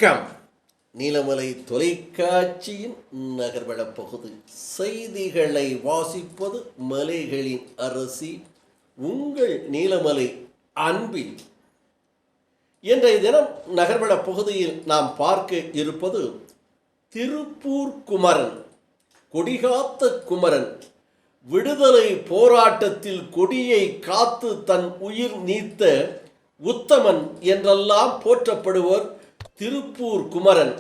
வணக்கம். நீலமலை தொலைக்காட்சியின் நகர்வள பகுதி செய்திகளை வாசிப்பது மலைகளின் அரசி உங்கள் நீலமலை அன்பில். இன்றைய தினம் நகர்வள பகுதியில் நாம் பார்க்க இருப்பது திருப்பூர் குமரன், கொடிகாத்த குமரன். விடுதலை போராட்டத்தில் கொடியை காத்து தன் உயிர் நீத்த உத்தமன் என்றெல்லாம் போற்றப்படுவர் திருப்பூர் குமரன்.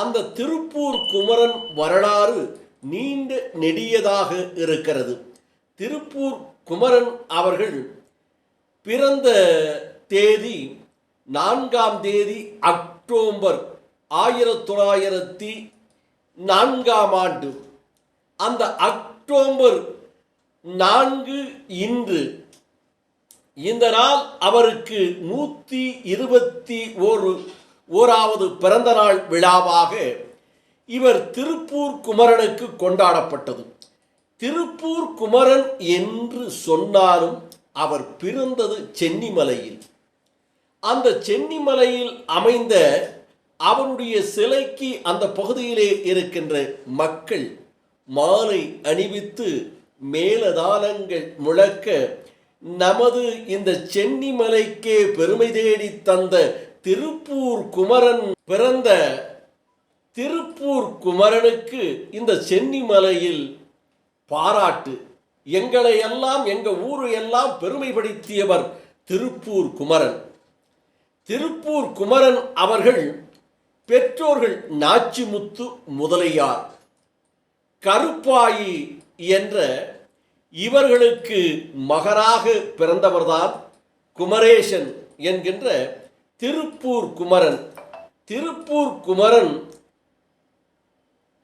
அந்த திருப்பூர் குமரன் வரலாறு நீண்ட நெடியதாக இருக்கிறது. திருப்பூர் குமரன் அவர்கள் பிறந்த தேதி 4ஆம் தேதி அக்டோபர் 1904ஆம் ஆண்டு. அந்த அக்டோபர் 4 இன்று. இந்த நாள் அவருக்கு 121வது பிறந்த நாள் விழாவாக இவர் திருப்பூர் குமரனுக்கு கொண்டாடப்பட்டது. திருப்பூர் குமரன் என்று சொன்னாலும் அவர் பிறந்தது சென்னிமலையில். அந்த சென்னிமலையில் அமைந்த அவருடைய சிலைக்கு அந்த பகுதியிலே இருக்கின்ற மக்கள் மாலை அணிவித்து மேலதாளங்கள் முழக்க நமது இந்த சென்னிமலைக்கே பெருமை தேடி தந்த திருப்பூர் குமரன் பிறந்த திருப்பூர் குமரனுக்கு இந்த சென்னிமலையில் பாராட்டு. எங்களை எல்லாம் எங்கள் ஊரை எல்லாம் பெருமைப்படுத்தியவர் திருப்பூர் குமரன். திருப்பூர் குமரன் அவர்கள் பெற்றோர்கள் நாச்சிமுத்து முதலியார், கருப்பாயி என்ற இவர்களுக்கு மகனாக பிறந்தவர்தான் குமரேசன் என்கின்ற திருப்பூர் குமரன். திருப்பூர் குமரன்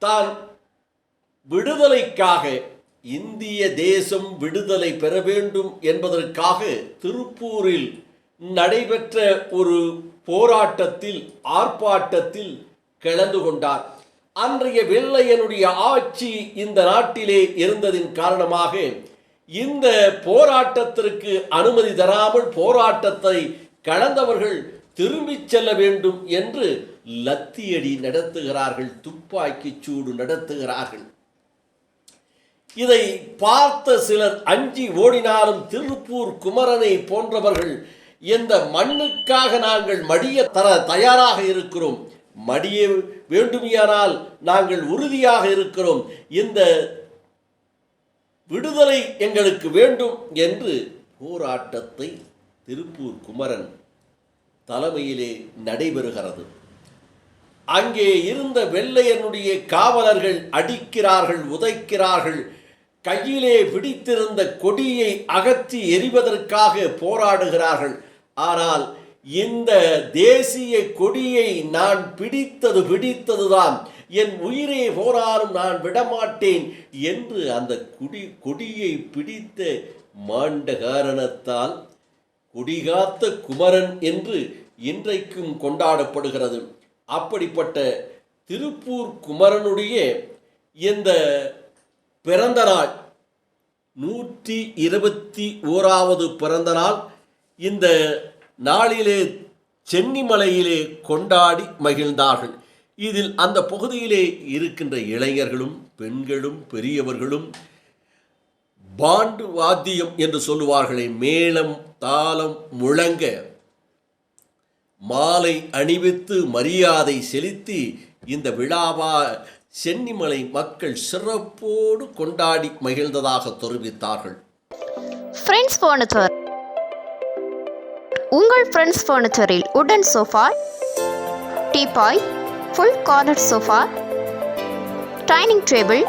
தான் விடுதலைக்காக, இந்திய தேசம் விடுதலை பெற வேண்டும் என்பதற்காக திருப்பூரில் நடைபெற்ற ஒரு போராட்டத்தில் ஆர்ப்பாட்டத்தில் கலந்து கொண்டார். அன்றைய வெள்ளையனுடைய ஆட்சி இந்த நாட்டிலே இருந்ததின் காரணமாக இந்த போராட்டத்திற்கு அனுமதி தராமல் போராட்டத்தை கலந்தவர்கள் திரும்பிச் செல்ல வேண்டும் என்று லத்தியடி நடத்துகிறார்கள், துப்பாக்கி சூடு நடத்துகிறார்கள். இதை பார்த்த சிலர் அஞ்சி ஓடினாலும் திருப்பூர் குமரனை போன்றவர்கள் இந்த மண்ணுக்காக நாங்கள் மடிய தர தயாராக இருக்கிறோம், மடிய வேண்டுமையானால் நாங்கள் உறுதியாக இருக்கிறோம், இந்த விடுதலை எங்களுக்கு வேண்டும் என்று போராட்டத்தை திருப்பூர் குமரன் தலைமையிலே நடைபெறுகிறது. அங்கே இருந்த வெள்ளையனுடைய காவலர்கள் அடிக்கிறார்கள், உதைக்கிறார்கள். கையிலே பிடித்திருந்த கொடியை அகற்றி எறிவதற்காக போராடுகிறார்கள். ஆனால் இந்த தேசிய கொடியை நான் பிடித்ததுதான், என் உயிரே போராடும், நான் விடமாட்டேன் என்று அந்த கொடியை பிடித்த மாண்ட காரணத்தால் கொடிகாத்த குமரன் என்று இன்றைக்கும் கொண்டாடப்படுகிறது. அப்படிப்பட்ட திருப்பூர் குமரனுடைய இந்த பிறந்த நாள் 121வது பிறந்த நாள் இந்த நாளிலே சென்னிமலையிலே கொண்டாடி மகிழ்ந்தார்கள். இதில் அந்த பகுதியிலே இருக்கின்ற இளைஞர்களும் பெண்களும் பெரியவர்களும் பாண்டு வாத்தியம் என்று சொல்லுவார்களே, மேளம் தாளம் முழங்க மாலை அணிவித்து மரியாதை செலுத்தி இந்த விழாவா சென்னிமலை மக்கள் சிறப்போடு கொண்டாடி மகிழ்ந்ததாக தெரிவித்தார்கள். Friends furniture. உங்கள் ஃப்ரெண்ட்ஸ் ஃபர்னிச்சரில் உடன் sofa, teapoy, full corner sofa, dining table,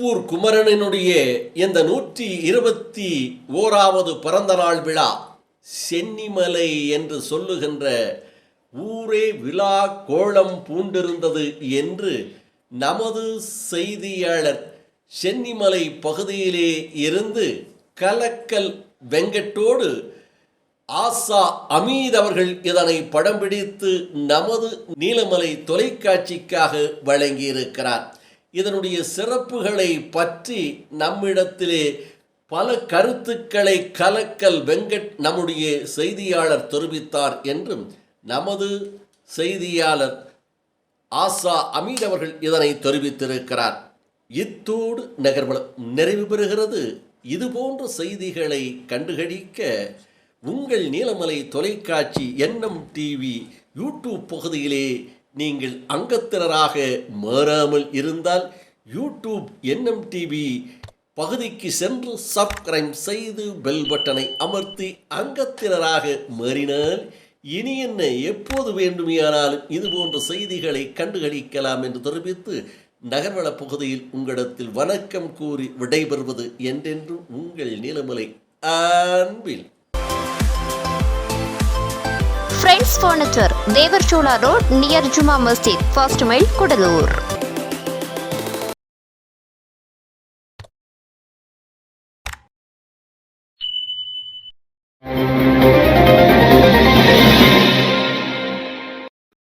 Tiruppur குமரனினுடைய இந்த 121வது பிறந்த நாள் விழா சென்னிமலை என்று சொல்லுகின்ற ஊரே விழா கோலம் பூண்டிருந்தது என்று நமது செய்தியாளர் சென்னிமலை பகுதியிலே இருந்து கலக்கல் வெங்கட்டோடு ஆசா அமீத் அவர்கள் இதனை படம் பிடித்து நமது நீலமலை தொலைக்காட்சிக்காக வழங்கியிருக்கிறார். இதனுடைய சிறப்புகளை பற்றி நம்மிடத்திலே பல கருத்துக்களை கலக்கல் வெங்கட் நம்முடைய செய்தியாளர் தெரிவித்தார் என்றும் நமது செய்தியாளர் ஆசா அமீத் அவர்கள் இதனை தெரிவித்திருக்கிறார். இத்தோடு நகர்வலம் நிறைவு பெறுகிறது. இதுபோன்ற செய்திகளை கண்டுகளிக்க உங்கள் நீலமலை தொலைக்காட்சி NMTV யூடியூப் பகுதியிலே நீங்கள் அங்கத்தினராக மாறாமல் இருந்தால் யூடியூப் NMTV பகுதிக்கு சென்று சப்ஸ்கிரைப் செய்து பெல் பட்டனை அமர்த்தி அங்கத்தினராக மாறினால் இனி என்ன எப்போது வேண்டுமையானாலும் இதுபோன்ற செய்திகளை கண்டுகளிக்கலாம் என்று தெரிவித்து நகர்வள பகுதியில் உங்களிடத்தில் வணக்கம் கூறி விடைபெறுவது என்றென்றும் உங்கள் நீலமலை அன்பில். Friends Furniture, Devarchola Road near Juma Masjid, First Mile, Kudalur.